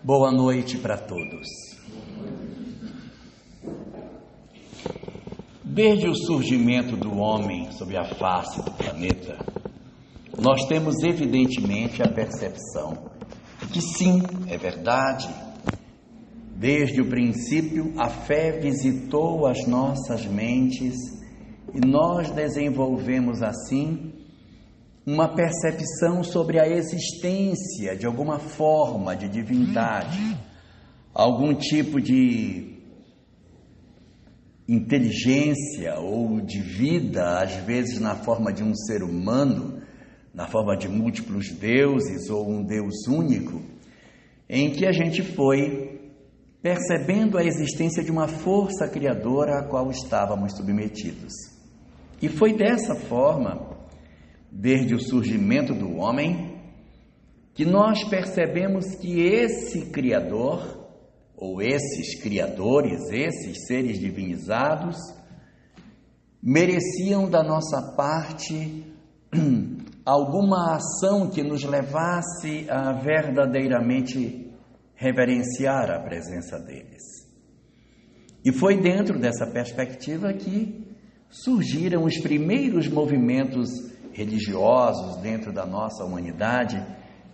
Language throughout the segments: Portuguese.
Boa noite para todos. Desde o surgimento do homem sobre a face do planeta, nós temos evidentemente a percepção de que sim, é verdade, desde o princípio a fé visitou as nossas mentes e nós desenvolvemos assim uma percepção sobre a existência de alguma forma de divindade, algum tipo de inteligência ou de vida, às vezes na forma de um ser humano, na forma de múltiplos deuses ou um Deus único, em que a gente foi percebendo a existência de uma força criadora a qual estávamos submetidos. E foi dessa forma, desde o surgimento do homem, que nós percebemos que esse Criador, ou esses criadores, esses seres divinizados, mereciam da nossa parte alguma ação que nos levasse a verdadeiramente reverenciar a presença deles. E foi dentro dessa perspectiva que surgiram os primeiros movimentos religiosos dentro da nossa humanidade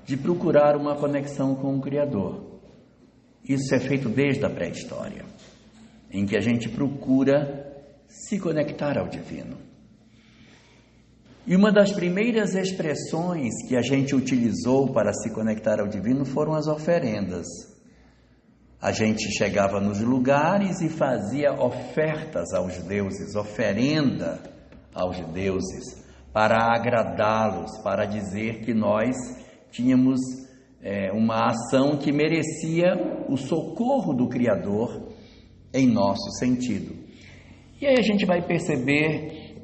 de procurar uma conexão com o Criador. Isso é feito desde a pré-história, em que a gente procura se conectar ao divino. E uma das primeiras expressões que a gente utilizou para se conectar ao divino foram as oferendas. A gente chegava nos lugares e fazia ofertas aos deuses, oferenda aos deuses, para agradá-los, para dizer que nós tínhamos uma ação que merecia o socorro do Criador em nosso sentido. E aí a gente vai perceber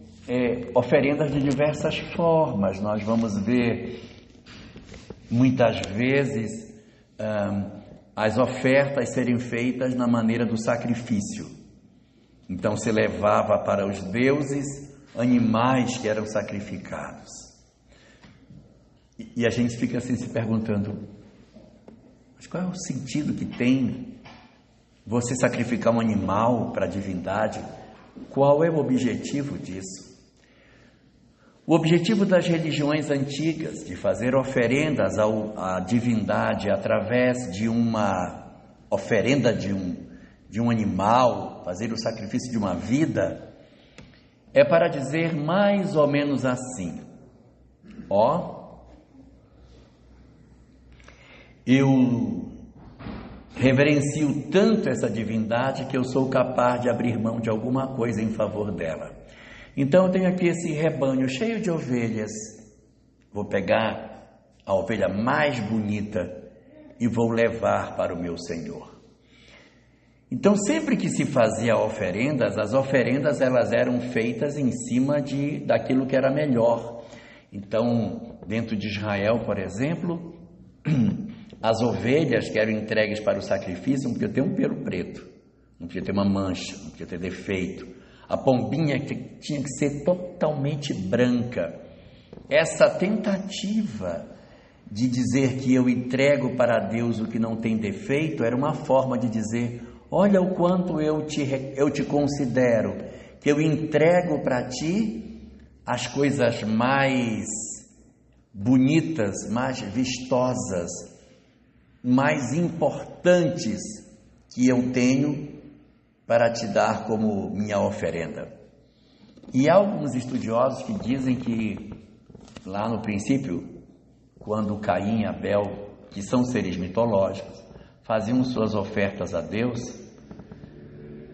oferendas de diversas formas. Nós vamos ver muitas vezes as ofertas serem feitas na maneira do sacrifício. Então se levava para os deuses animais que eram sacrificados. E a gente fica assim se perguntando, mas qual é o sentido que tem você sacrificar um animal para a divindade? Qual é o objetivo disso? O objetivo das religiões antigas de fazer oferendas à divindade através de uma oferenda de um animal, fazer o sacrifício de uma vida, é para dizer mais ou menos assim: eu reverencio tanto essa divindade que eu sou capaz de abrir mão de alguma coisa em favor dela. Então eu tenho aqui esse rebanho cheio de ovelhas, vou pegar a ovelha mais bonita e vou levar para o meu Senhor. Então sempre que se fazia oferendas, as oferendas elas eram feitas em cima daquilo que era melhor. Então dentro de Israel, por exemplo, as ovelhas que eram entregues para o sacrifício não podiam ter um pelo preto, não podia ter uma mancha, não podia ter defeito. A pombinha tinha que ser totalmente branca. Essa tentativa de dizer que eu entrego para Deus o que não tem defeito era uma forma de dizer: olha o quanto eu te considero, que eu entrego para ti as coisas mais bonitas, mais vistosas, mais importantes que eu tenho para te dar como minha oferenda. E há alguns estudiosos que dizem que lá no princípio, quando Caim e Abel, que são seres mitológicos, faziam suas ofertas a Deus,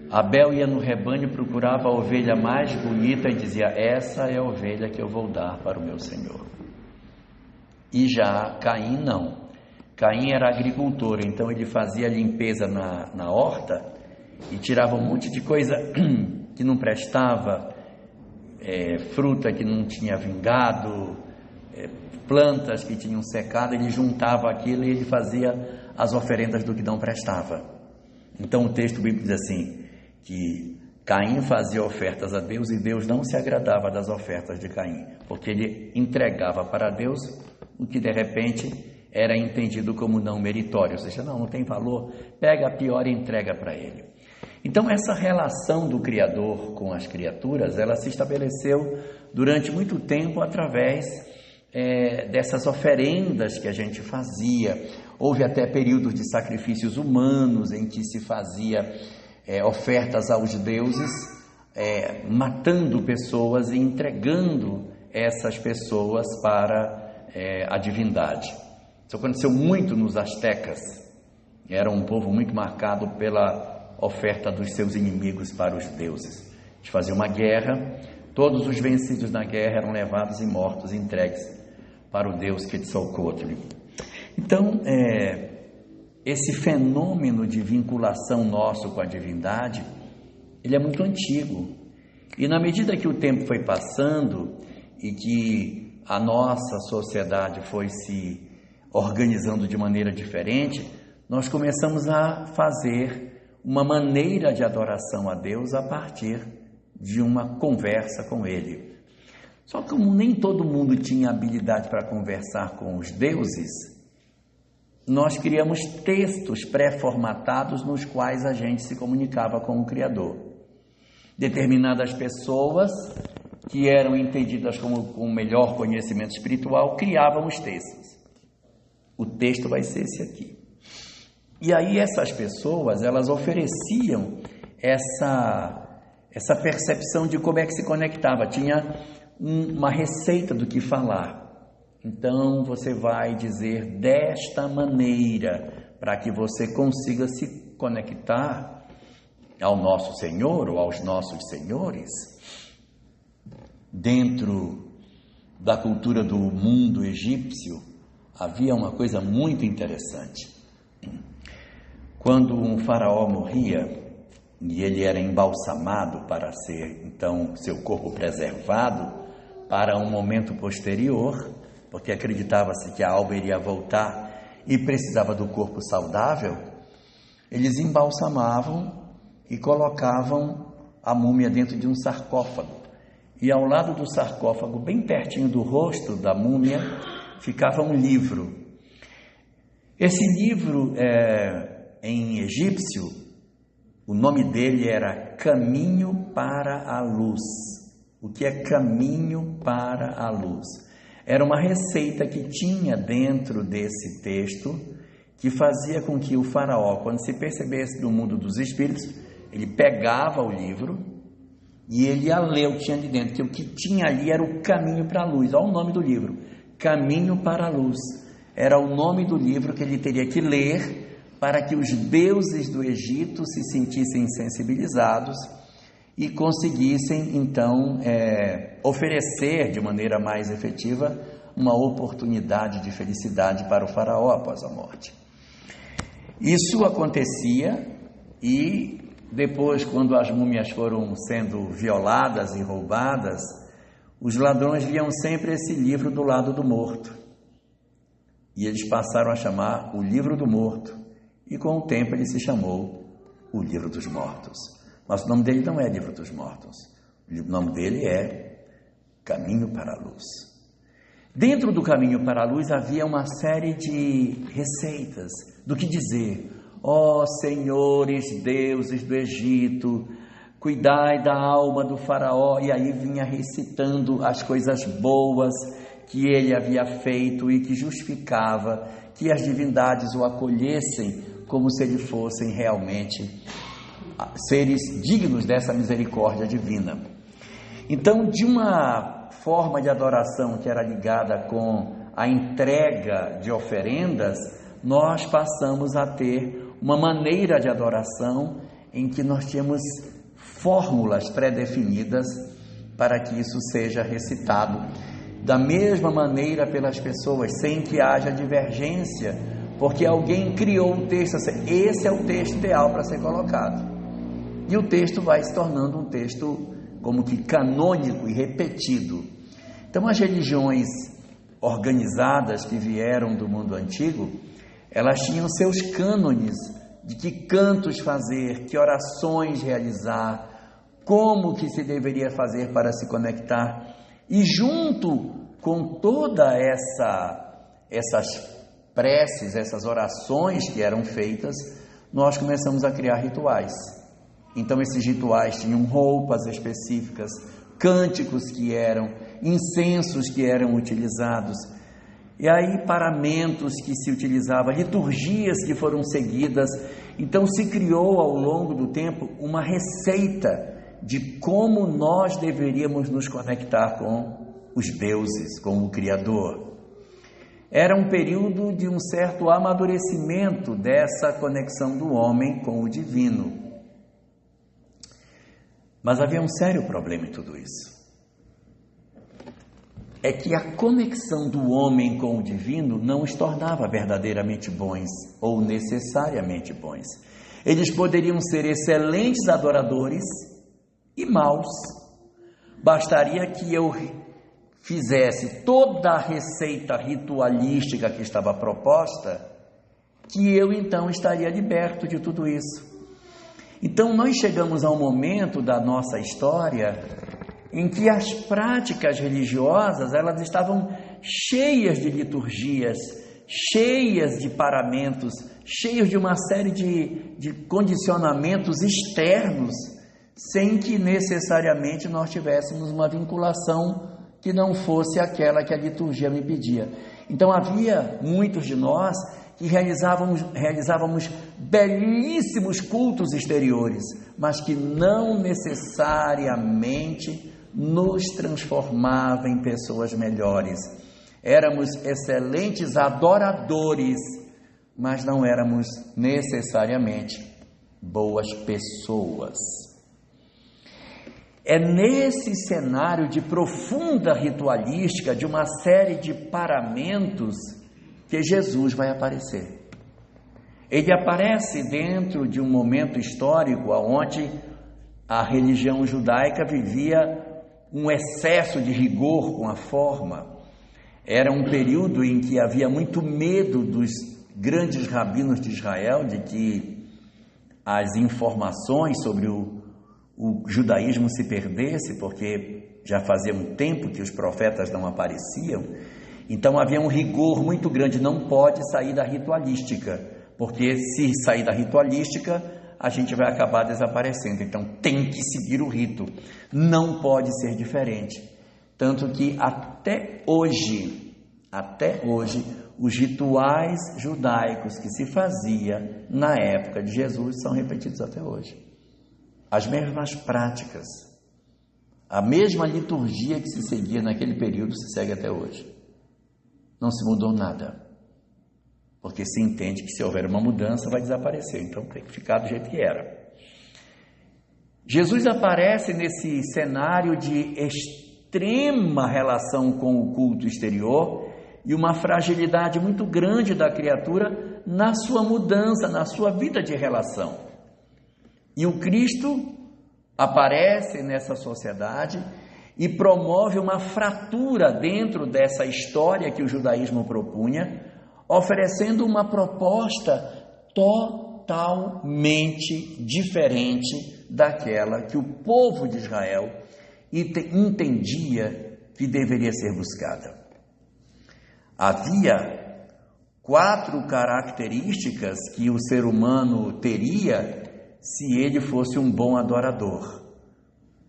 Abel ia no rebanho, procurava a ovelha mais bonita e dizia: essa é a ovelha que eu vou dar para o meu Senhor. E já Caim não. Caim era agricultor, então ele fazia limpeza na horta e tirava um monte de coisa que não prestava, fruta que não tinha vingado, plantas que tinham secado. Ele juntava aquilo e ele fazia as oferendas do que não prestava. Então o texto bíblico diz assim, que Caim fazia ofertas a Deus e Deus não se agradava das ofertas de Caim, porque ele entregava para Deus o que de repente era entendido como não meritório, ou seja, não tem valor, pega a pior e entrega para ele. Então essa relação do Criador com as criaturas, ela se estabeleceu durante muito tempo através dessas oferendas que a gente fazia. Houve até períodos de sacrifícios humanos em que se fazia ofertas aos deuses, matando pessoas e entregando essas pessoas para a divindade. Isso aconteceu muito nos astecas. Era um povo muito marcado pela oferta dos seus inimigos para os deuses. Eles faziam uma guerra, todos os vencidos na guerra eram levados e mortos, entregues para o Deus Quetzalcóatl. Então, esse fenômeno de vinculação nosso com a divindade, ele é muito antigo. E na medida que o tempo foi passando e que a nossa sociedade foi se organizando de maneira diferente, nós começamos a fazer uma maneira de adoração a Deus a partir de uma conversa com Ele. Só que como nem todo mundo tinha habilidade para conversar com os deuses, nós criamos textos pré-formatados nos quais a gente se comunicava com o Criador. Determinadas pessoas que eram entendidas com melhor conhecimento espiritual criavam os textos. O texto vai ser esse aqui. E aí essas pessoas, elas ofereciam essa percepção de como é que se conectava. Tinha uma receita do que falar. Então você vai dizer desta maneira para que você consiga se conectar ao nosso Senhor ou aos nossos senhores. Dentro da cultura do mundo egípcio, havia uma coisa muito interessante. Quando um faraó morria e ele era embalsamado para ser, então, seu corpo preservado para um momento posterior, porque acreditava-se que a alma iria voltar e precisava do corpo saudável, eles embalsamavam e colocavam a múmia dentro de um sarcófago. E ao lado do sarcófago, bem pertinho do rosto da múmia, ficava um livro. Esse livro, em egípcio, o nome dele era Caminho para a Luz. O que é Caminho para a Luz? Era uma receita que tinha dentro desse texto, que fazia com que o faraó, quando se percebesse do mundo dos espíritos, ele pegava o livro e ele ia ler o que tinha ali dentro, que o que tinha ali era o caminho para a luz. Olha o nome do livro, Caminho para a Luz. Era o nome do livro que ele teria que ler para que os deuses do Egito se sentissem sensibilizados e conseguissem, então, oferecer de maneira mais efetiva uma oportunidade de felicidade para o faraó após a morte. Isso acontecia e depois, quando as múmias foram sendo violadas e roubadas, os ladrões viam sempre esse livro do lado do morto. E eles passaram a chamar o livro do morto. E com o tempo ele se chamou o livro dos mortos. Mas o nome dele não é livro dos mortos. O nome dele é Caminho para a Luz. Dentro do Caminho para a Luz havia uma série de receitas do que dizer. Ó senhores deuses do Egito, cuidai da alma do faraó. E aí vinha recitando as coisas boas que ele havia feito e que justificava que as divindades o acolhessem como se ele fossem realmente seres dignos dessa misericórdia divina. Então, de uma forma de adoração que era ligada com a entrega de oferendas, nós passamos a ter uma maneira de adoração em que nós tínhamos fórmulas pré-definidas para que isso seja recitado da mesma maneira pelas pessoas, sem que haja divergência, porque alguém criou um texto, esse é o texto ideal para ser colocado. E o texto vai se tornando um texto como que canônico e repetido. Então as religiões organizadas que vieram do mundo antigo, elas tinham seus cânones de que cantos fazer, que orações realizar, como que se deveria fazer para se conectar. E junto com toda essas preces, essas orações que eram feitas, nós começamos a criar rituais. Então esses rituais tinham roupas específicas, cânticos que eram, incensos que eram utilizados, e aí paramentos que se utilizavam, liturgias que foram seguidas. Então se criou ao longo do tempo uma receita de como nós deveríamos nos conectar com os deuses, com o Criador. Era um período de um certo amadurecimento dessa conexão do homem com o divino. Mas havia um sério problema em tudo isso. É que a conexão do homem com o divino não os tornava verdadeiramente bons ou necessariamente bons. Eles poderiam ser excelentes adoradores e maus. Bastaria que eu fizesse toda a receita ritualística que estava proposta, que eu então estaria liberto de tudo isso. Então nós chegamos a um momento da nossa história em que as práticas religiosas, elas estavam cheias de liturgias, cheias de paramentos, cheias de uma série de condicionamentos externos, sem que necessariamente nós tivéssemos uma vinculação que não fosse aquela que a liturgia me pedia. Então havia muitos de nós que realizávamos belíssimos cultos exteriores, mas que não necessariamente nos transformava em pessoas melhores. Éramos excelentes adoradores, mas não éramos necessariamente boas pessoas. É nesse cenário de profunda ritualística, de uma série de paramentos, que Jesus vai aparecer. Ele aparece dentro de um momento histórico onde a religião judaica vivia um excesso de rigor com a forma. Era um período em que havia muito medo dos grandes rabinos de Israel de que as informações sobre o judaísmo se perdesse, porque já fazia um tempo que os profetas não apareciam. Então havia um rigor muito grande, não pode sair da ritualística, porque se sair da ritualística, a gente vai acabar desaparecendo. Então tem que seguir o rito, não pode ser diferente. Tanto que até hoje, os rituais judaicos que se fazia na época de Jesus são repetidos até hoje. As mesmas práticas, a mesma liturgia que se seguia naquele período se segue até hoje. Não se mudou nada, porque se entende que se houver uma mudança vai desaparecer, então tem que ficar do jeito que era. Jesus aparece nesse cenário de extrema relação com o culto exterior e uma fragilidade muito grande da criatura na sua mudança, na sua vida de relação. E o Cristo aparece nessa sociedade e promove uma fratura dentro dessa história que o judaísmo propunha, oferecendo uma proposta totalmente diferente daquela que o povo de Israel entendia que deveria ser buscada. Havia 4 características que o ser humano teria se ele fosse um bom adorador.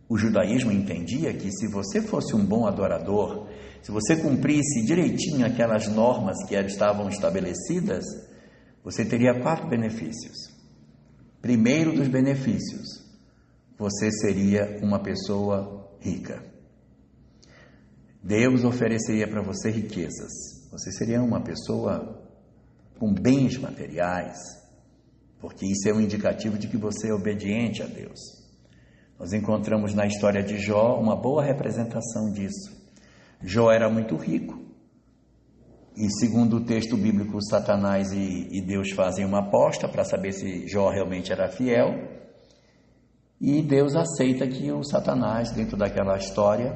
O judaísmo entendia que se você fosse um bom adorador, se você cumprisse direitinho aquelas normas que estavam estabelecidas, você teria 4 benefícios. Primeiro dos benefícios, você seria uma pessoa rica. Deus ofereceria para você riquezas. Você seria uma pessoa com bens materiais, porque isso é um indicativo de que você é obediente a Deus. Nós encontramos na história de Jó uma boa representação disso. Jó era muito rico, e segundo o texto bíblico, Satanás e Deus fazem uma aposta para saber se Jó realmente era fiel, e Deus aceita que o Satanás, dentro daquela história,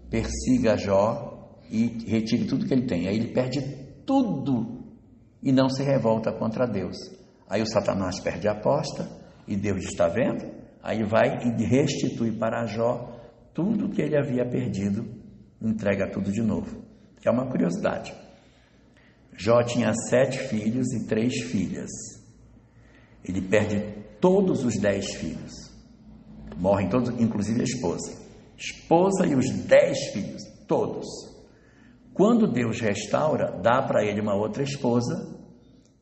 persiga Jó e retire tudo que ele tem. Aí ele perde tudo e não se revolta contra Deus. Aí o Satanás perde a aposta e Deus está vendo, aí vai e restitui para Jó tudo que ele havia perdido, entrega tudo de novo. É uma curiosidade. Jó tinha 7 filhos e 3 filhas. Ele perde todos os 10 filhos. Morrem todos, inclusive a esposa. Esposa e os 10 filhos, todos. Quando Deus restaura, dá para ele uma outra esposa,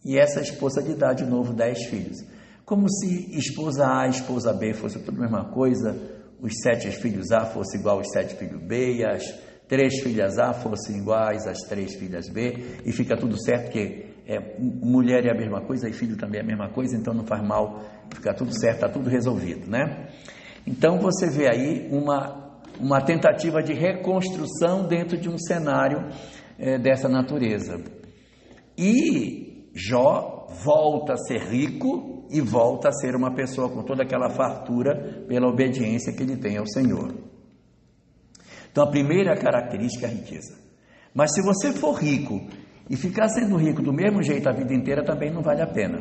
e essa esposa lhe dá de novo 10 filhos. Como se esposa A e esposa B fosse tudo a mesma coisa, os 7 filhos A fossem igual aos 7 filhos B, e as 3 filhas A fossem iguais às 3 filhas B, e fica tudo certo, porque mulher é a mesma coisa, e filho também é a mesma coisa, então não faz mal, fica tudo certo, está tudo resolvido, né? Então você vê aí uma tentativa de reconstrução dentro de um cenário dessa natureza. E Jó volta a ser rico e volta a ser uma pessoa com toda aquela fartura pela obediência que ele tem ao Senhor. Então a primeira característica é a riqueza. Mas se você for rico e ficar sendo rico do mesmo jeito a vida inteira, também não vale a pena.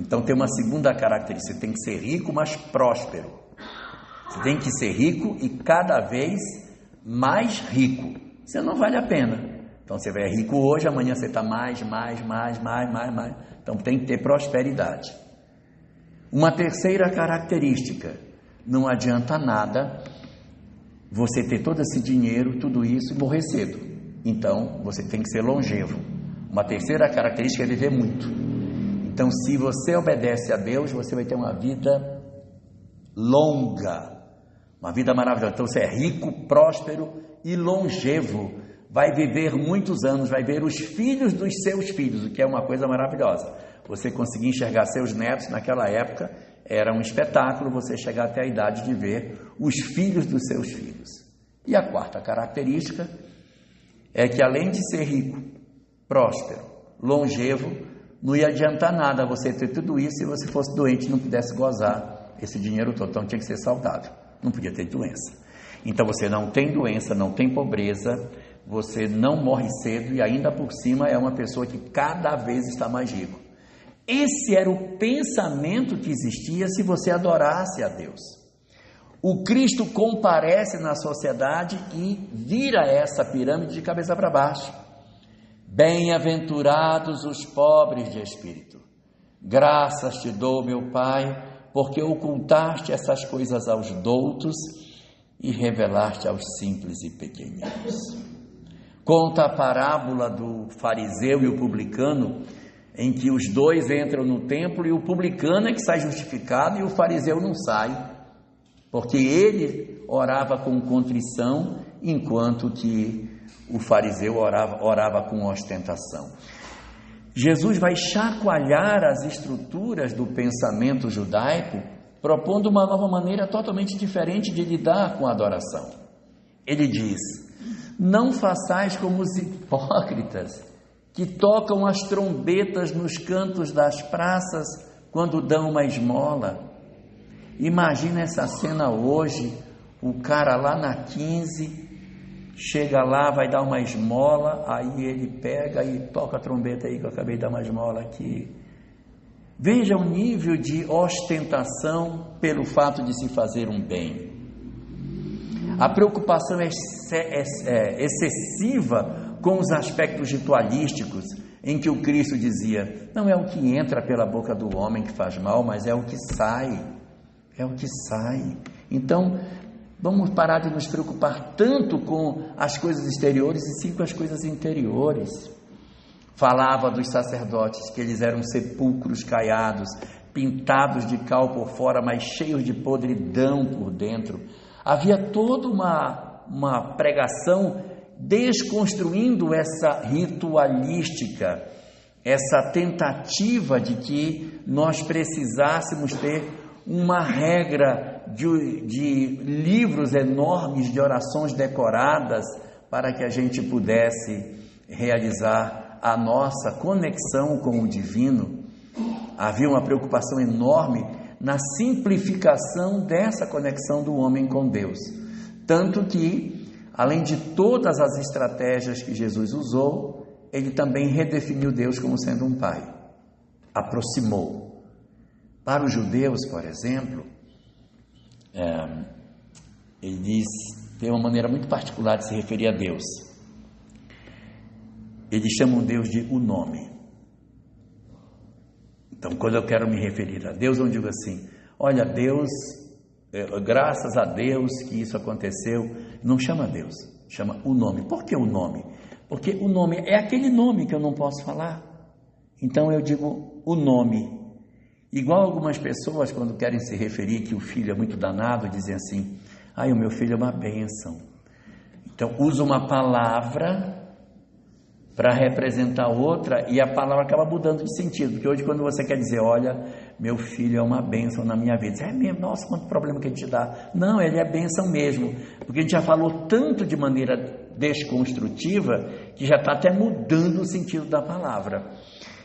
Então tem uma segunda característica: você tem que ser rico, mas próspero. Você tem que ser rico e cada vez mais rico. Você não vale a pena. Então você vai rico hoje, amanhã você está mais. Então tem que ter prosperidade. Uma terceira característica: não adianta nada você ter todo esse dinheiro, tudo isso e morrer cedo. Então você tem que ser longevo. Uma terceira característica é viver muito. Então se você obedece a Deus, você vai ter uma vida longa, uma vida maravilhosa. Então você é rico, próspero e longevo, vai viver muitos anos, vai ver os filhos dos seus filhos, o que é uma coisa maravilhosa. Você conseguir enxergar seus netos naquela época era um espetáculo, você chegar até a idade de ver os filhos dos seus filhos. E a quarta característica é que, além de ser rico, próspero, longevo, não ia adiantar nada você ter tudo isso se você fosse doente e não pudesse gozar esse dinheiro todo. Então tinha que ser saudável, não podia ter doença. Então você não tem doença, não tem pobreza, você não morre cedo e ainda por cima é uma pessoa que cada vez está mais rico. Esse era o pensamento que existia se você adorasse a Deus. O Cristo comparece na sociedade e vira essa pirâmide de cabeça para baixo. Bem-aventurados os pobres de espírito. Graças te dou, meu Pai, porque ocultaste essas coisas aos doutos e revelaste aos simples e pequeninos. Conta a parábola do fariseu e o publicano, em que os dois entram no templo e o publicano é que sai justificado e o fariseu não sai, porque ele orava com contrição, enquanto que o fariseu orava com ostentação. Jesus vai chacoalhar as estruturas do pensamento judaico, propondo uma nova maneira totalmente diferente de lidar com a adoração. Ele diz: não façais como os hipócritas, que tocam as trombetas nos cantos das praças quando dão uma esmola. Imagina essa cena hoje, o cara lá na 15, chega lá, vai dar uma esmola, aí ele pega e toca a trombeta aí que eu acabei de dar uma esmola aqui. Veja o nível de ostentação pelo fato de se fazer um bem. A preocupação é excessiva com os aspectos ritualísticos, em que o Cristo dizia: não é o que entra pela boca do homem que faz mal, mas é o que sai. É o que sai. Então, vamos parar de nos preocupar tanto com as coisas exteriores e sim com as coisas interiores. Falava dos sacerdotes, que eles eram sepulcros caiados, pintados de cal por fora, mas cheios de podridão por dentro. Havia toda uma pregação desconstruindo essa ritualística, essa tentativa de que nós precisássemos ter uma regra de livros enormes de orações decoradas para que a gente pudesse realizar a nossa conexão com o divino. Havia uma preocupação enorme na simplificação dessa conexão do homem com Deus, tanto que, além de todas as estratégias que Jesus usou, ele também redefiniu Deus como sendo um pai, aproximou. Para os judeus, por exemplo, ele diz, tem uma maneira muito particular de se referir a Deus. eles chamam Deus de o nome. Então, quando eu quero me referir a Deus, eu digo assim: olha, Deus, graças a Deus que isso aconteceu. Não chama Deus, chama o nome. Por que o nome? Porque o nome é aquele nome que eu não posso falar. Então eu digo o nome. Igual algumas pessoas, quando querem se referir que o filho é muito danado, dizem assim: o meu filho é uma bênção. Então usa uma palavra para representar outra, e a palavra acaba mudando de sentido, porque hoje quando você quer dizer, olha, meu filho é uma bênção na minha vida, é mesmo, nossa, quanto problema que a gente dá. Não, ele é bênção mesmo, porque a gente já falou tanto de maneira desconstrutiva, que já está até mudando o sentido da palavra.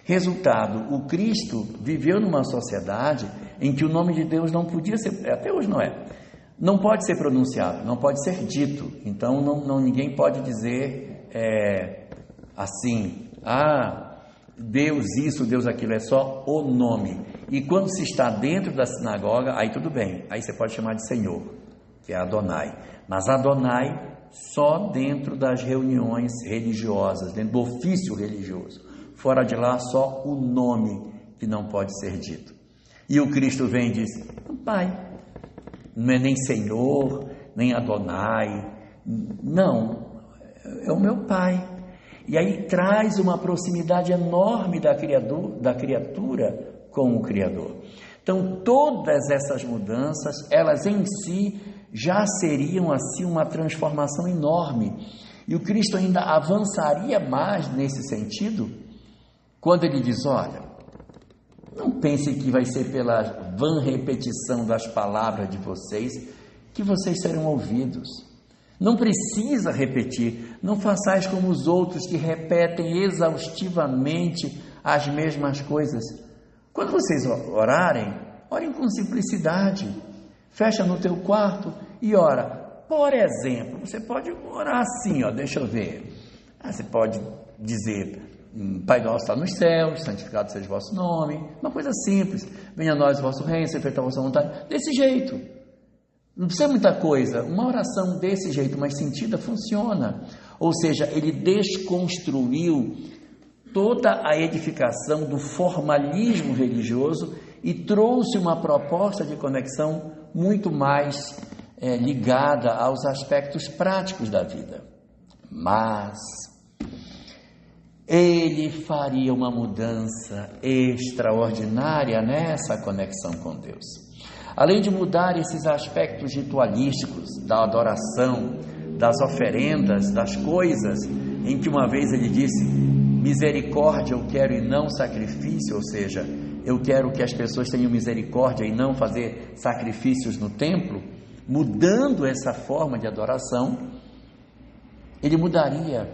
Resultado, o Cristo viveu numa sociedade em que o nome de Deus não podia ser, até hoje não pode ser pronunciado, não pode ser dito. Então ninguém pode dizer assim, Deus isso, Deus aquilo, é só o nome. E quando se está dentro da sinagoga, aí tudo bem, aí você pode chamar de Senhor, que é Adonai. Mas Adonai só dentro das reuniões religiosas, dentro do ofício religioso. Fora de lá, só o nome que não pode ser dito. E o Cristo vem e diz: Pai, não é nem Senhor, nem Adonai, não, é o meu Pai. E aí traz uma proximidade enorme da criatura com o Criador. Então todas essas mudanças, elas em si já seriam assim uma transformação enorme. E o Cristo ainda avançaria mais nesse sentido, quando ele diz: olha, não pense que vai ser pela vã repetição das palavras de vocês que vocês serão ouvidos. Não precisa repetir, não façais como os outros que repetem exaustivamente as mesmas coisas. Quando vocês orarem, orem com simplicidade, fecha no teu quarto e ora. Por exemplo, você pode orar assim, deixa eu ver, você pode dizer: Pai nosso está nos céus, santificado seja o vosso nome, uma coisa simples, venha a nós o vosso reino, seja feita a vossa vontade, desse jeito. Não precisa muita coisa, uma oração desse jeito, mas sentida, funciona. Ou seja, ele desconstruiu toda a edificação do formalismo religioso e trouxe uma proposta de conexão muito mais ligada aos aspectos práticos da vida. Mas ele faria uma mudança extraordinária nessa conexão com Deus. Além de mudar esses aspectos ritualísticos da adoração, das oferendas, das coisas, em que uma vez ele disse: misericórdia eu quero e não sacrifício, ou seja, eu quero que as pessoas tenham misericórdia e não fazer sacrifícios no templo, mudando essa forma de adoração, ele mudaria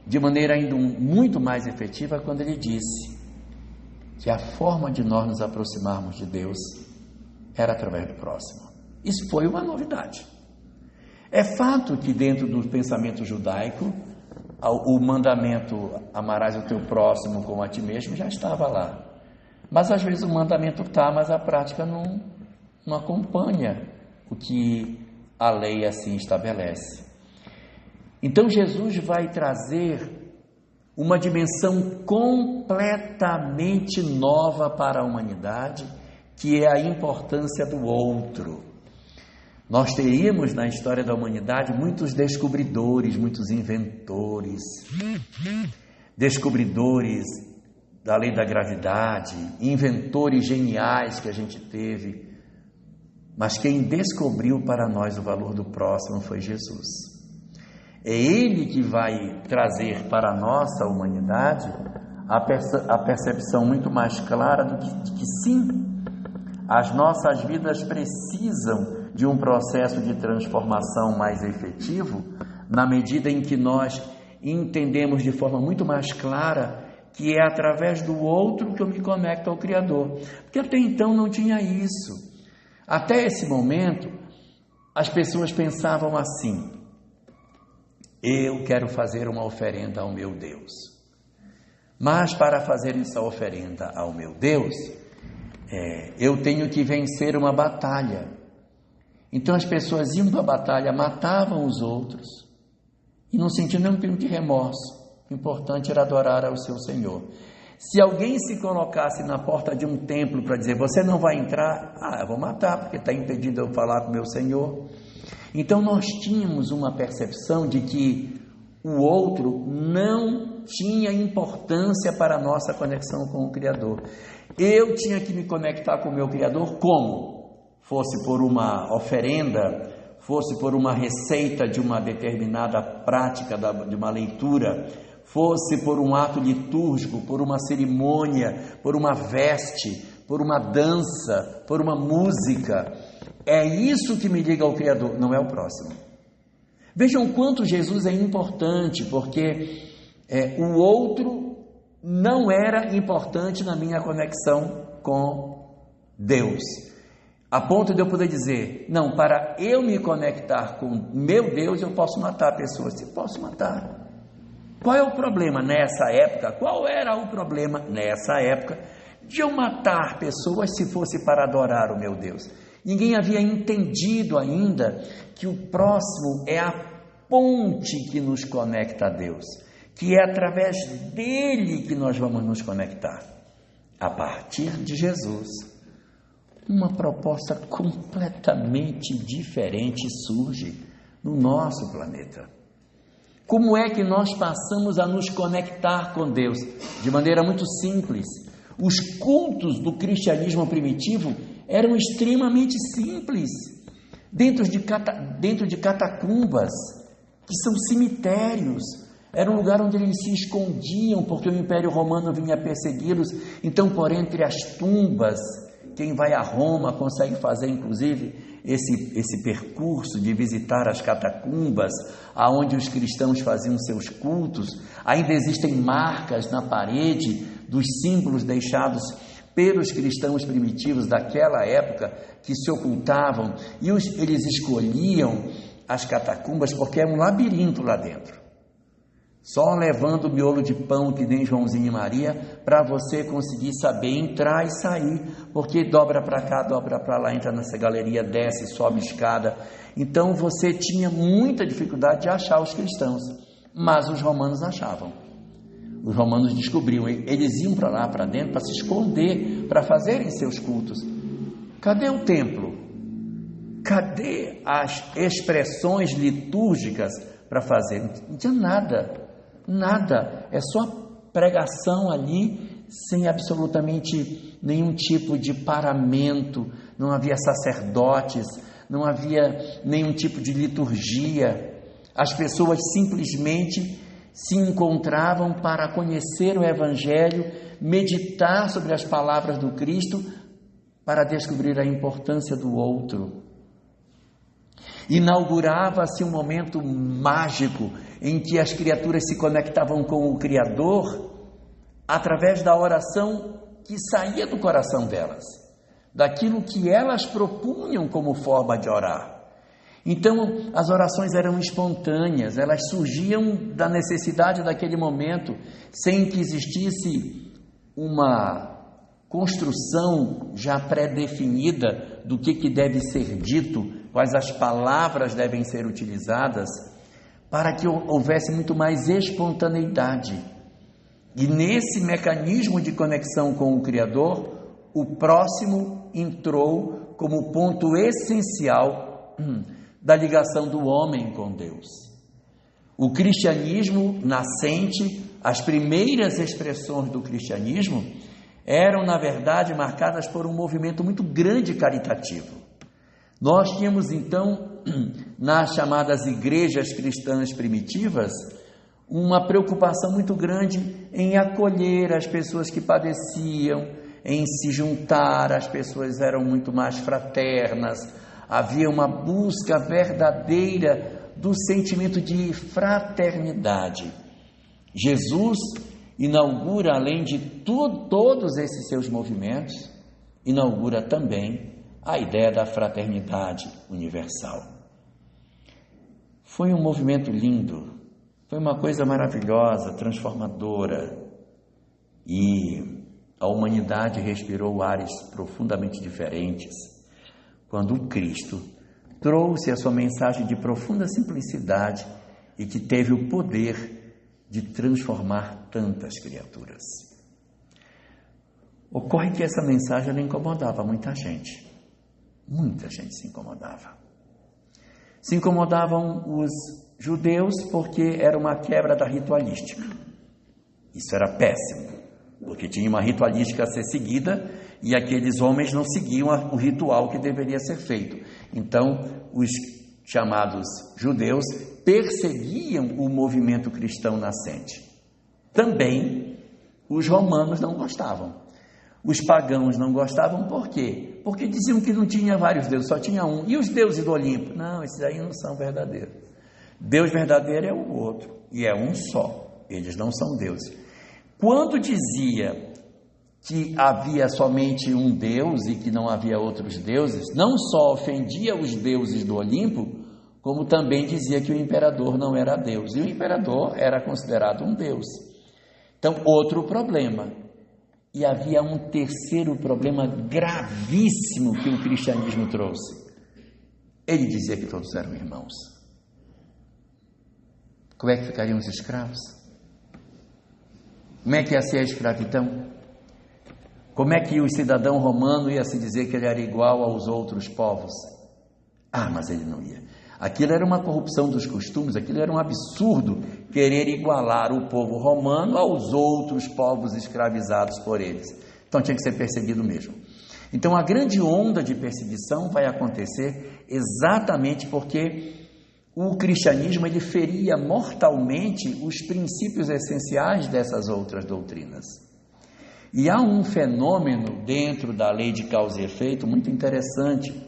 de maneira ainda muito mais efetiva quando ele disse que a forma de nós nos aproximarmos de Deus era através do próximo. Isso foi uma novidade. É fato que dentro do pensamento judaico, o mandamento amarás o teu próximo como a ti mesmo já estava lá. Mas às vezes o mandamento está, mas a prática não acompanha o que a lei assim estabelece. Então Jesus vai trazer uma dimensão completamente nova para a humanidade, que é a importância do outro. Nós teríamos na história da humanidade muitos descobridores, muitos inventores, descobridores da lei da gravidade, inventores geniais que a gente teve, mas quem descobriu para nós o valor do próximo foi Jesus. É Ele que vai trazer para a nossa humanidade a percepção muito mais clara de que sim, as nossas vidas precisam de um processo de transformação mais efetivo, na medida em que nós entendemos de forma muito mais clara que é através do outro que eu me conecto ao Criador. Porque até então não tinha isso. Até esse momento, as pessoas pensavam assim: eu quero fazer uma oferenda ao meu Deus. Mas para fazer essa oferenda ao meu Deus, eu tenho que vencer uma batalha. Então as pessoas iam para a batalha, matavam os outros e não sentiam nenhum tipo de remorso. O importante era adorar ao seu Senhor. Se alguém se colocasse na porta de um templo para dizer, você não vai entrar, eu vou matar, porque está impedido eu falar com o meu Senhor. Então nós tínhamos uma percepção de que o outro não tinha importância para a nossa conexão com o Criador. Eu tinha que me conectar com o meu Criador como? Fosse por uma oferenda, fosse por uma receita de uma determinada prática de uma leitura, fosse por um ato litúrgico, por uma cerimônia, por uma veste, por uma dança, por uma música. É isso que me liga ao Criador, não é o próximo. Vejam quanto Jesus é importante, porque o outro não era importante na minha conexão com Deus. A ponto de eu poder dizer, não, para eu me conectar com meu Deus, eu posso matar pessoas. Eu posso matar. Qual é o problema nessa época? Qual era o problema nessa época de eu matar pessoas se fosse para adorar o meu Deus? Ninguém havia entendido ainda que o próximo é a ponte que nos conecta a Deus, que é através dele que nós vamos nos conectar. A partir de Jesus, uma proposta completamente diferente surge no nosso planeta. Como é que nós passamos a nos conectar com Deus? De maneira muito simples. Os cultos do cristianismo primitivo eram extremamente simples, dentro de catacumbas, que são cemitérios. Era um lugar onde eles se escondiam, porque o Império Romano vinha persegui-los. Então, por entre as tumbas, quem vai a Roma consegue fazer, inclusive, esse percurso de visitar as catacumbas, aonde os cristãos faziam seus cultos. Ainda existem marcas na parede dos símbolos deixados pelos cristãos primitivos daquela época, que se ocultavam, e eles escolhiam as catacumbas porque é um labirinto lá dentro. Só levando o miolo de pão que nem Joãozinho e Maria, para você conseguir saber entrar e sair, porque dobra para cá, dobra para lá, entra nessa galeria, desce, sobe escada. Então você tinha muita dificuldade de achar os cristãos, mas os romanos achavam. Os romanos descobriam, eles iam para lá, para dentro, para se esconder, para fazerem seus cultos. Cadê o templo? Cadê as expressões litúrgicas para fazer? Não tinha nada, é só pregação ali, sem absolutamente nenhum tipo de paramento, não havia sacerdotes, não havia nenhum tipo de liturgia. As pessoas simplesmente se encontravam para conhecer o Evangelho, meditar sobre as palavras do Cristo, para descobrir a importância do outro. Inaugurava-se um momento mágico em que as criaturas se conectavam com o Criador através da oração que saía do coração delas, daquilo que elas propunham como forma de orar. Então, as orações eram espontâneas, elas surgiam da necessidade daquele momento, sem que existisse uma construção já pré-definida do que deve ser dito, quais as palavras devem ser utilizadas, para que houvesse muito mais espontaneidade. E nesse mecanismo de conexão com o Criador, o próximo entrou como ponto essencial da ligação do homem com Deus. O cristianismo nascente, as primeiras expressões do cristianismo, eram, na verdade, marcadas por um movimento muito grande caritativo. Nós tínhamos, então, nas chamadas igrejas cristãs primitivas, uma preocupação muito grande em acolher as pessoas que padeciam, em se juntar, as pessoas eram muito mais fraternas, havia uma busca verdadeira do sentimento de fraternidade. Jesus inaugura, além de todos esses seus movimentos, inaugura também a ideia da fraternidade universal. Foi um movimento lindo, foi uma coisa maravilhosa, transformadora, e a humanidade respirou ares profundamente diferentes quando o Cristo trouxe a sua mensagem de profunda simplicidade e que teve o poder de transformar tantas criaturas. Ocorre que essa mensagem ela incomodava muita gente. Muita gente se incomodava. Se incomodavam os judeus porque era uma quebra da ritualística. Isso era péssimo, porque tinha uma ritualística a ser seguida e aqueles homens não seguiam o ritual que deveria ser feito. Então, os chamados judeus perseguiam o movimento cristão nascente. Também os romanos não gostavam. Os pagãos não gostavam, por quê? Porque diziam que não tinha vários deuses, só tinha um. E os deuses do Olimpo? Não, esses aí não são verdadeiros. Deus verdadeiro é o outro, e é um só. Eles não são deuses. Quando dizia que havia somente um Deus e que não havia outros deuses, não só ofendia os deuses do Olimpo, como também dizia que o imperador não era Deus. E o imperador era considerado um Deus. Então, outro problema. E havia um terceiro problema gravíssimo que o cristianismo trouxe. Ele dizia que todos eram irmãos. Como é que ficariam os escravos? Como é que ia ser a escravidão? Como é que o cidadão romano ia se dizer que ele era igual aos outros povos? Mas ele não ia. Aquilo era uma corrupção dos costumes, aquilo era um absurdo querer igualar o povo romano aos outros povos escravizados por eles. Então tinha que ser perseguido mesmo. Então a grande onda de perseguição vai acontecer exatamente porque o cristianismo ele feria mortalmente os princípios essenciais dessas outras doutrinas. E há um fenômeno dentro da lei de causa e efeito muito interessante,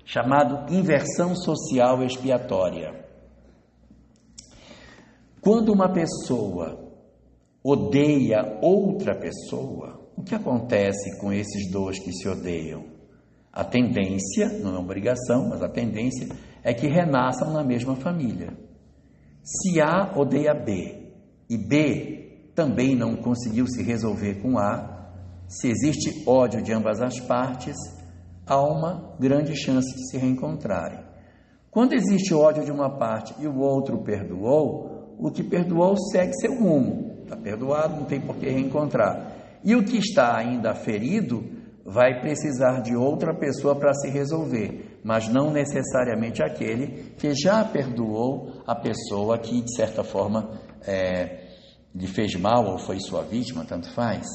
chamado inversão social expiatória. Quando uma pessoa odeia outra pessoa, o que acontece com esses dois que se odeiam? A tendência, não é uma obrigação, mas a tendência é que renasçam na mesma família. Se A odeia B e B também não conseguiu se resolver com A, se existe ódio de ambas as partes, há uma grande chance de se reencontrarem. Quando existe ódio de uma parte e o outro perdoou, o que perdoou segue seu rumo. Está perdoado, não tem por que reencontrar. E o que está ainda ferido vai precisar de outra pessoa para se resolver, mas não necessariamente aquele que já perdoou a pessoa que, de certa forma, lhe fez mal ou foi sua vítima, tanto faz.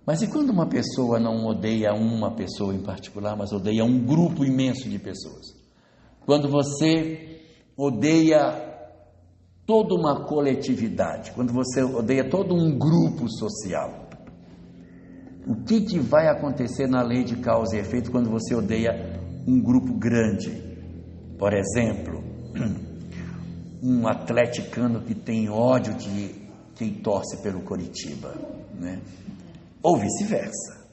Mas e quando uma pessoa não odeia uma pessoa em particular, mas odeia um grupo imenso de pessoas? Quando você odeia toda uma coletividade, quando você odeia todo um grupo social, o que vai acontecer na lei de causa e efeito quando você odeia um grupo grande? Por exemplo, um atleticano que tem ódio de quem torce pelo Coritiba, né? Ou vice-versa,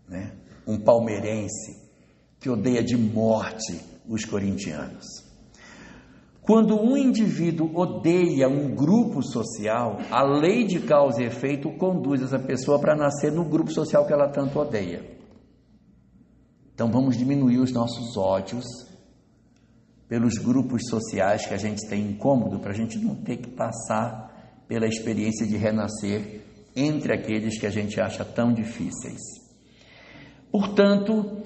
né? Um palmeirense que odeia de morte os corintianos. Quando um indivíduo odeia um grupo social, a lei de causa e efeito conduz essa pessoa para nascer no grupo social que ela tanto odeia. Então vamos diminuir os nossos ódios pelos grupos sociais que a gente tem incômodo, para a gente não ter que passar pela experiência de renascer entre aqueles que a gente acha tão difíceis. Portanto,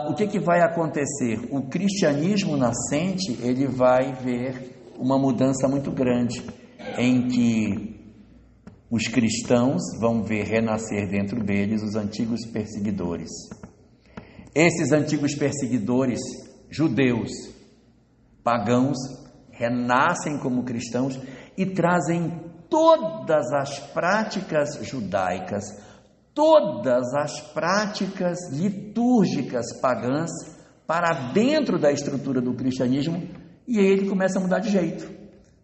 o que vai acontecer? O cristianismo nascente, ele vai ver uma mudança muito grande, em que os cristãos vão ver renascer dentro deles os antigos perseguidores. Esses antigos perseguidores, judeus, pagãos, renascem como cristãos e trazem todas as práticas judaicas, todas as práticas litúrgicas pagãs para dentro da estrutura do cristianismo, e aí ele começa a mudar de jeito.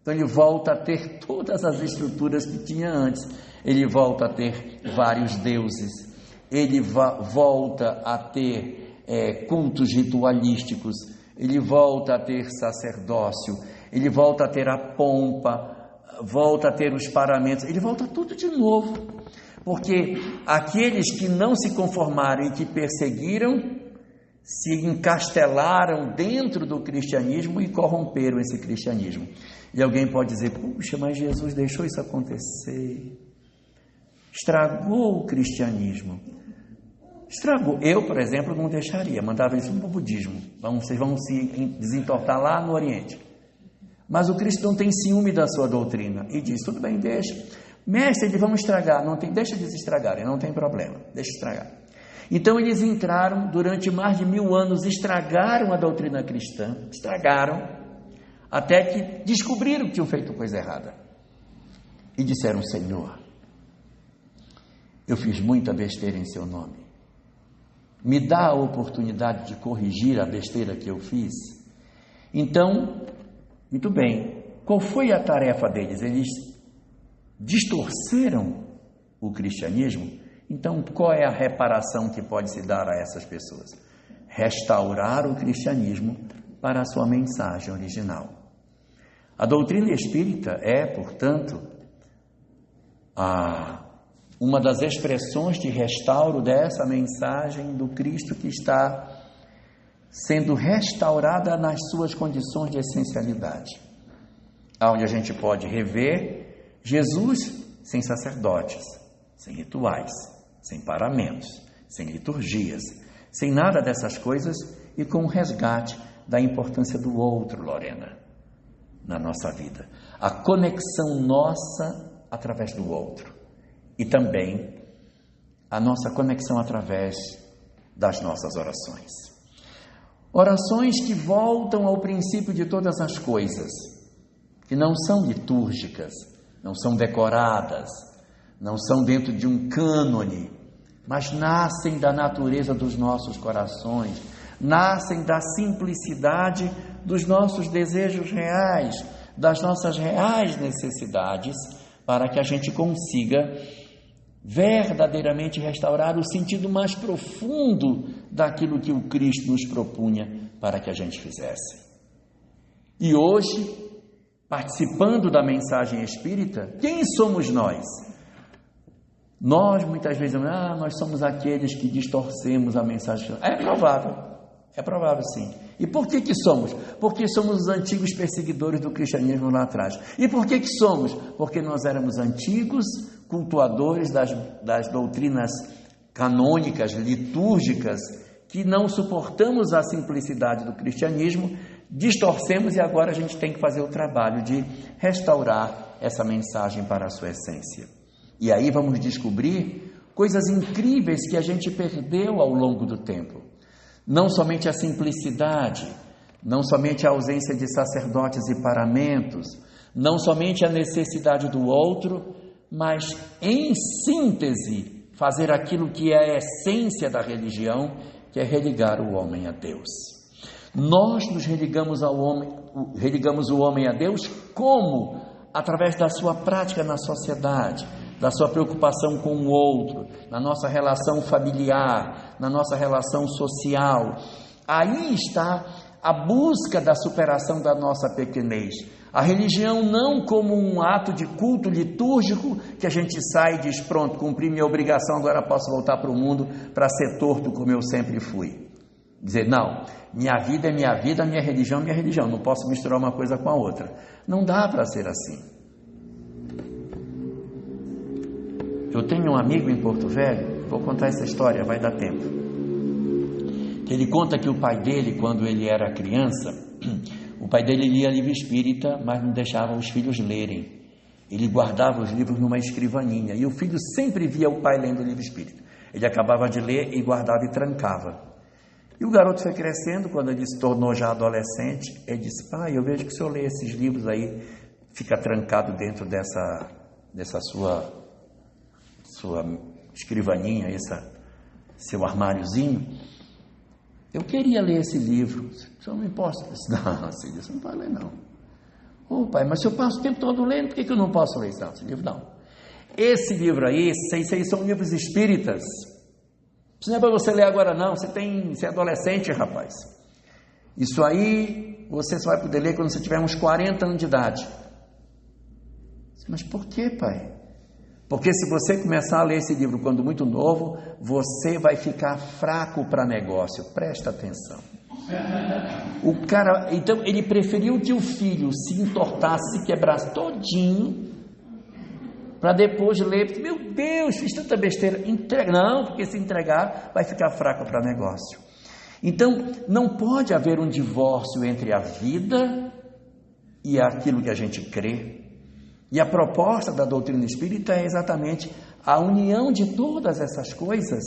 Então ele volta a ter todas as estruturas que tinha antes, ele volta a ter vários deuses, ele volta a ter cultos ritualísticos, ele volta a ter sacerdócio, ele volta a ter a pompa, volta a ter os paramentos, ele volta tudo de novo, porque aqueles que não se conformaram e que perseguiram, se encastelaram dentro do cristianismo e corromperam esse cristianismo. E alguém pode dizer, puxa, mas Jesus deixou isso acontecer, estragou o cristianismo. Estragou. Eu, por exemplo, não deixaria, mandava isso para o budismo. Vocês vão se desentortar lá no Oriente. Mas o cristão tem ciúme da sua doutrina e diz, tudo bem, deixa. Mestre, eles vão estragar, deixa eles estragarem, não tem problema, deixa estragar. Então eles entraram, durante mais de 1000 anos, estragaram a doutrina cristã, estragaram, até que descobriram que tinham feito coisa errada. E disseram, Senhor, eu fiz muita besteira em seu nome. Me dá a oportunidade de corrigir a besteira que eu fiz. Então, muito bem, qual foi a tarefa deles? Eles distorceram o cristianismo. Então, qual é a reparação que pode se dar a essas pessoas? Restaurar o cristianismo para a sua mensagem original. A doutrina espírita é, portanto, uma das expressões de restauro dessa mensagem do Cristo que está sendo restaurada nas suas condições de essencialidade, onde a gente pode rever Jesus sem sacerdotes, sem rituais, sem paramentos, sem liturgias, sem nada dessas coisas e com o resgate da importância do outro, Lorena, na nossa vida. A conexão nossa através do outro e também a nossa conexão através das nossas orações. Orações que voltam ao princípio de todas as coisas, que não são litúrgicas, não são decoradas, não são dentro de um cânone, mas nascem da natureza dos nossos corações, nascem da simplicidade dos nossos desejos reais, das nossas reais necessidades, para que a gente consiga verdadeiramente restaurar o sentido mais profundo daquilo que o Cristo nos propunha para que a gente fizesse. E hoje, participando da mensagem espírita, quem somos nós? Nós muitas vezes dizemos, nós somos aqueles que distorcemos a mensagem. É provável sim. E por que somos? Porque somos os antigos perseguidores do cristianismo lá atrás. E por que somos? Porque nós éramos antigos cultuadores das doutrinas canônicas, litúrgicas, que não suportamos a simplicidade do cristianismo, distorcemos e agora a gente tem que fazer o trabalho de restaurar essa mensagem para a sua essência. E aí vamos descobrir coisas incríveis que a gente perdeu ao longo do tempo. Não somente a simplicidade, não somente a ausência de sacerdotes e paramentos, não somente a necessidade do outro, mas, em síntese, fazer aquilo que é a essência da religião, que é religar o homem a Deus. Nós nos religamos o homem a Deus como? Através da sua prática na sociedade, da sua preocupação com o outro, na nossa relação familiar, na nossa relação social. Aí está a busca da superação da nossa pequenez. A religião não como um ato de culto litúrgico que a gente sai e diz, pronto, cumpri minha obrigação, agora posso voltar para o mundo para ser torto como eu sempre fui. Dizer, não, minha vida é minha vida, minha religião é minha religião, não posso misturar uma coisa com a outra. Não dá para ser assim. Eu tenho um amigo em Porto Velho, vou contar essa história, vai dar tempo. Ele conta que o pai dele, quando ele era criança, o pai dele lia livro espírita, mas não deixava os filhos lerem. Ele guardava os livros numa escrivaninha, e o filho sempre via o pai lendo o livro espírita. Ele acabava de ler e guardava e trancava. E o garoto foi crescendo, quando ele se tornou já adolescente, ele disse, pai, eu vejo que o senhor lê esses livros aí, fica trancado dentro dessa sua escrivaninha, seu armáriozinho. Eu queria ler esse livro. O senhor não importa? Não, filho, você não pode ler, não. Ô pai, mas se eu passo o tempo todo lendo, por que eu não posso ler esse livro? Não. Esse livro aí, esses aí são livros espíritas. Isso não é para você ler agora, não. Você é adolescente, rapaz. Isso aí, você só vai poder ler quando você tiver uns 40 anos de idade. Mas por que, pai? Porque se você começar a ler esse livro quando muito novo, você vai ficar fraco para negócio. Presta atenção. O cara, então, ele preferiu que o filho se entortasse, se quebrasse todinho, para depois ler. Meu Deus, fiz tanta besteira. Não, porque se entregar, vai ficar fraco para negócio. Então, não pode haver um divórcio entre a vida e aquilo que a gente crê. E a proposta da doutrina espírita é exatamente a união de todas essas coisas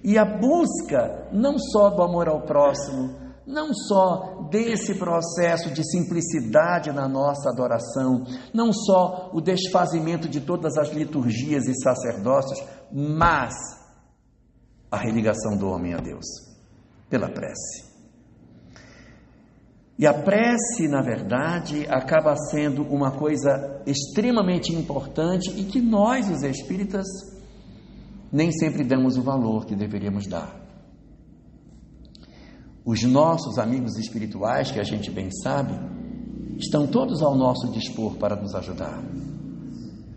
e a busca não só do amor ao próximo, não só desse processo de simplicidade na nossa adoração, não só o desfazimento de todas as liturgias e sacerdócios, mas a religação do homem a Deus pela prece. E a prece, na verdade, acaba sendo uma coisa extremamente importante e que nós, os espíritas, nem sempre damos o valor que deveríamos dar. Os nossos amigos espirituais, que a gente bem sabe, estão todos ao nosso dispor para nos ajudar.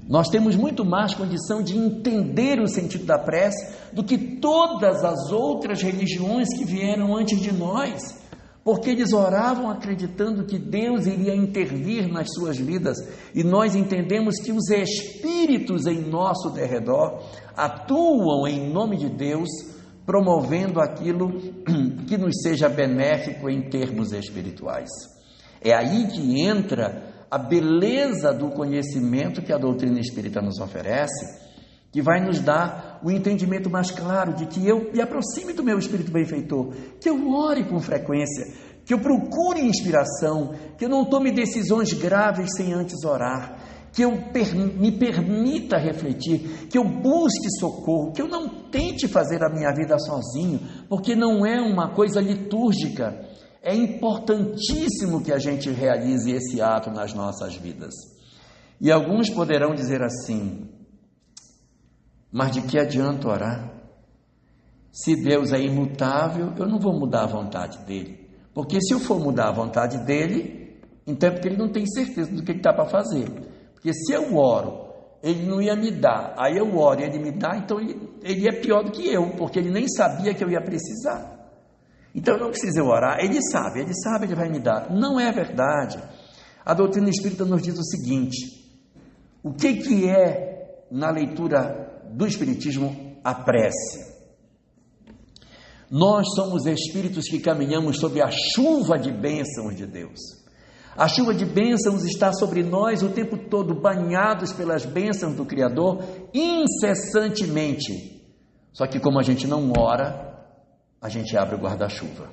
Nós temos muito mais condição de entender o sentido da prece do que todas as outras religiões que vieram antes de nós. Porque eles oravam acreditando que Deus iria intervir nas suas vidas, e nós entendemos que os espíritos em nosso derredor atuam em nome de Deus, promovendo aquilo que nos seja benéfico em termos espirituais. É aí que entra a beleza do conhecimento que a doutrina espírita nos oferece, que vai nos dar o entendimento mais claro de que eu me aproxime do meu espírito benfeitor, que eu ore com frequência, que eu procure inspiração, que eu não tome decisões graves sem antes orar, que eu me permita refletir, que eu busque socorro, que eu não tente fazer a minha vida sozinho, porque não é uma coisa litúrgica. É importantíssimo que a gente realize esse ato nas nossas vidas. E alguns poderão dizer assim: mas de que adianta orar? Se Deus é imutável, eu não vou mudar a vontade dele. Porque se eu for mudar a vontade dele, então é porque ele não tem certeza do que ele está para fazer. Porque se eu oro, ele não ia me dar. Aí eu oro e ele me dá, então ele é pior do que eu, porque ele nem sabia que eu ia precisar. Então eu não preciso orar, ele sabe, ele vai me dar. Não é verdade. A doutrina espírita nos diz o seguinte: o que é, na leitura do Espiritismo, a prece? Nós somos espíritos que caminhamos sob a chuva de bênçãos de Deus. A chuva de bênçãos está sobre nós o tempo todo, banhados pelas bênçãos do Criador, incessantemente. Só que como a gente não ora, a gente abre o guarda-chuva.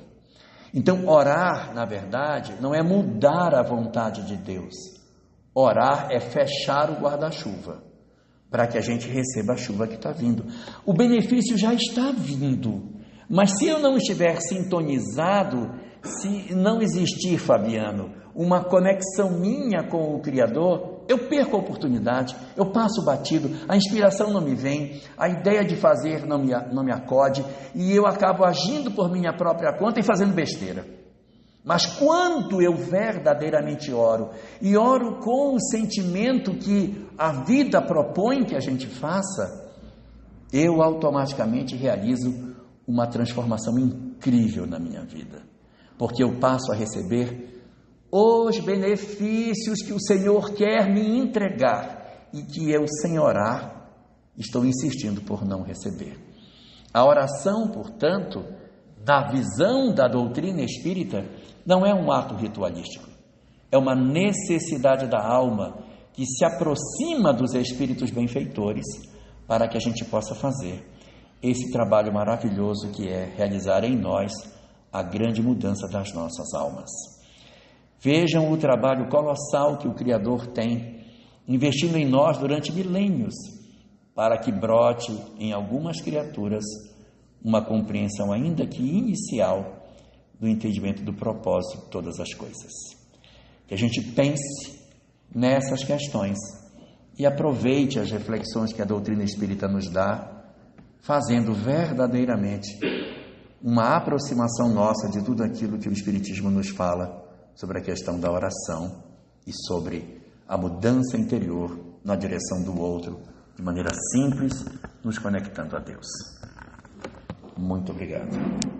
Então, orar, na verdade, não é mudar a vontade de Deus. Orar é fechar o guarda-chuva, para que a gente receba a chuva que está vindo. O benefício já está vindo, mas se eu não estiver sintonizado, se não existir, Fabiano, uma conexão minha com o Criador, eu perco a oportunidade, eu passo batido, a inspiração não me vem, a ideia de fazer não me acode, e eu acabo agindo por minha própria conta e fazendo besteira. Mas quando eu verdadeiramente oro, e oro com o sentimento que a vida propõe que a gente faça, eu automaticamente realizo uma transformação incrível na minha vida, porque eu passo a receber os benefícios que o Senhor quer me entregar, e que eu, sem orar, estou insistindo por não receber. A oração, portanto, da visão da doutrina espírita, não é um ato ritualístico, é uma necessidade da alma que se aproxima dos espíritos benfeitores para que a gente possa fazer esse trabalho maravilhoso que é realizar em nós a grande mudança das nossas almas. Vejam o trabalho colossal que o Criador tem, investindo em nós durante milênios, para que brote em algumas criaturas uma compreensão, ainda que inicial, do entendimento do propósito de todas as coisas. Que a gente pense nessas questões e aproveite as reflexões que a doutrina espírita nos dá, fazendo verdadeiramente uma aproximação nossa de tudo aquilo que o Espiritismo nos fala sobre a questão da oração e sobre a mudança interior na direção do outro, de maneira simples, nos conectando a Deus. Muito obrigado.